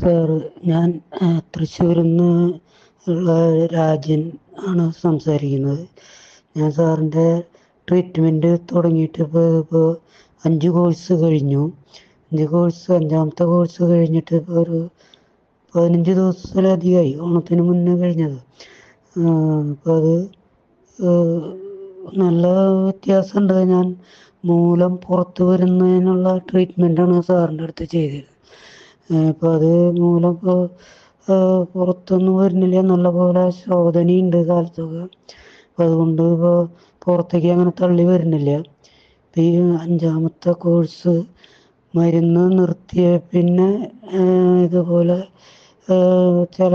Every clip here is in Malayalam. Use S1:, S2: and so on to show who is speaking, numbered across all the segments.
S1: സാറ്, ഞാൻ തൃശ്ശൂരിൽ നിന്ന് ഉള്ള രാജൻ ആണ് സംസാരിക്കുന്നത്. ഞാൻ സാറിൻ്റെ ട്രീറ്റ്മെൻറ്റ് തുടങ്ങിയിട്ട് ഇപ്പോൾ 5 കോഴ്സ് കഴിഞ്ഞു. 5 കോഴ്സ് കഴിഞ്ഞിട്ട് ഇപ്പോൾ ഒരു 15 ദിവസത്തിലധികമായി. ഓണത്തിന് മുന്നേ കഴിഞ്ഞത്. അപ്പോൾ അത് നല്ല വ്യത്യാസമുണ്ട്. ഞാൻ മൂലം പുറത്ത് വരുന്നതിനുള്ള ട്രീറ്റ്മെൻറ്റാണ് സാറിൻ്റെ അടുത്ത് ചെയ്തത്. ഇപ്പോൾ അത് മൂലം ഇപ്പോൾ പുറത്തൊന്നും വരുന്നില്ല. നല്ലപോലെ ശോധനയുണ്ട് കാലത്തൊക്കെ. അപ്പം അതുകൊണ്ട് ഇപ്പോൾ പുറത്തേക്ക് അങ്ങനെ തള്ളി വരുന്നില്ല. ഇപ്പം ഈ 5-മത്തെ കോഴ്സ് മരുന്ന് നിർത്തിയ പിന്നെ ഇതുപോലെ ചില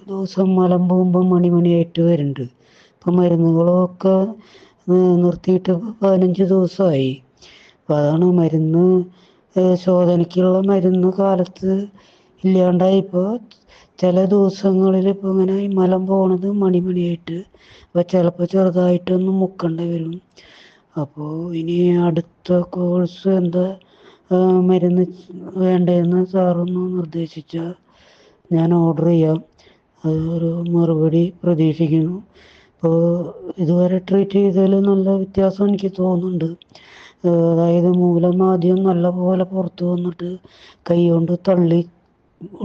S1: ദിവസം മലം പോകുമ്പോൾ മണിയായിട്ട് വരുന്നുണ്ട്. ഇപ്പം മരുന്നുകളൊക്കെ നിർത്തിയിട്ട് 15 ദിവസമായി. അപ്പം അതാണ് മരുന്ന്, ശോധനയ്ക്കുള്ള മരുന്ന് കാലത്ത് ഇല്ലാണ്ടായിപ്പോൾ ചില ദിവസങ്ങളിൽ ഇപ്പോൾ ഇങ്ങനെ ഈ മലം പോണത് മണിയായിട്ട്. അപ്പോൾ ചിലപ്പോൾ ചെറുതായിട്ടൊന്ന് മുക്കേണ്ടി വരും. അപ്പോൾ ഇനി അടുത്ത കോഴ്സ് എന്താ മരുന്ന് വേണ്ടതെന്ന് സാറൊന്ന് നിർദ്ദേശിച്ചാൽ ഞാൻ ഓർഡർ ചെയ്യാം. അതൊരു മറുപടി പ്രതീക്ഷിക്കുന്നു. അപ്പോൾ ഇതുവരെ ട്രീറ്റ് ചെയ്തതിൽ നല്ല വ്യത്യാസം എനിക്ക് തോന്നുന്നുണ്ട്. അതായത് മൂലം ആദ്യം നല്ല പോലെ പുറത്ത് വന്നിട്ട് കൈ കൊണ്ട് തള്ളി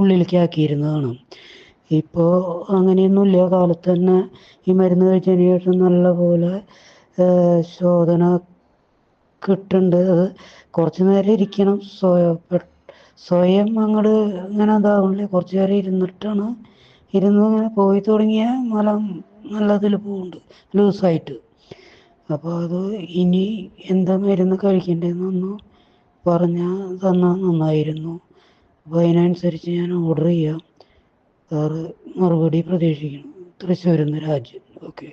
S1: ഉള്ളിലേക്ക് ആക്കിയിരുന്നതാണ്. ഇപ്പോൾ അങ്ങനെയൊന്നുമില്ല. കാലത്ത് തന്നെ ഈ മരുന്ന് കഴിച്ചതിന് ശേഷം നല്ല പോലെ ശോധന കിട്ടുന്നുണ്ട്. അത് കുറച്ച് നേരം ഇരിക്കണം. സ്വയം അങ്ങോട്ട് ഇങ്ങനെ ഇതാവണില്ല. കുറച്ച് നേരം ഇരുന്ന് ഇങ്ങനെ പോയി തുടങ്ങിയ മലം നല്ലതിൽ പോകുന്നുണ്ട്, ലൂസായിട്ട്. അപ്പോൾ അത് ഇനി എന്താ മരുന്ന് കഴിക്കേണ്ടതെന്നൊന്ന് പറഞ്ഞാൽ തന്നാൽ നന്നായിരുന്നു. അപ്പോൾ അതിനനുസരിച്ച് ഞാൻ ഓർഡർ ചെയ്യാം. സാറ് മറുപടി പ്രതീക്ഷിക്കണം. തൃശ്ശൂരിൽ നിന്ന് രാജൻ. ഓക്കെ.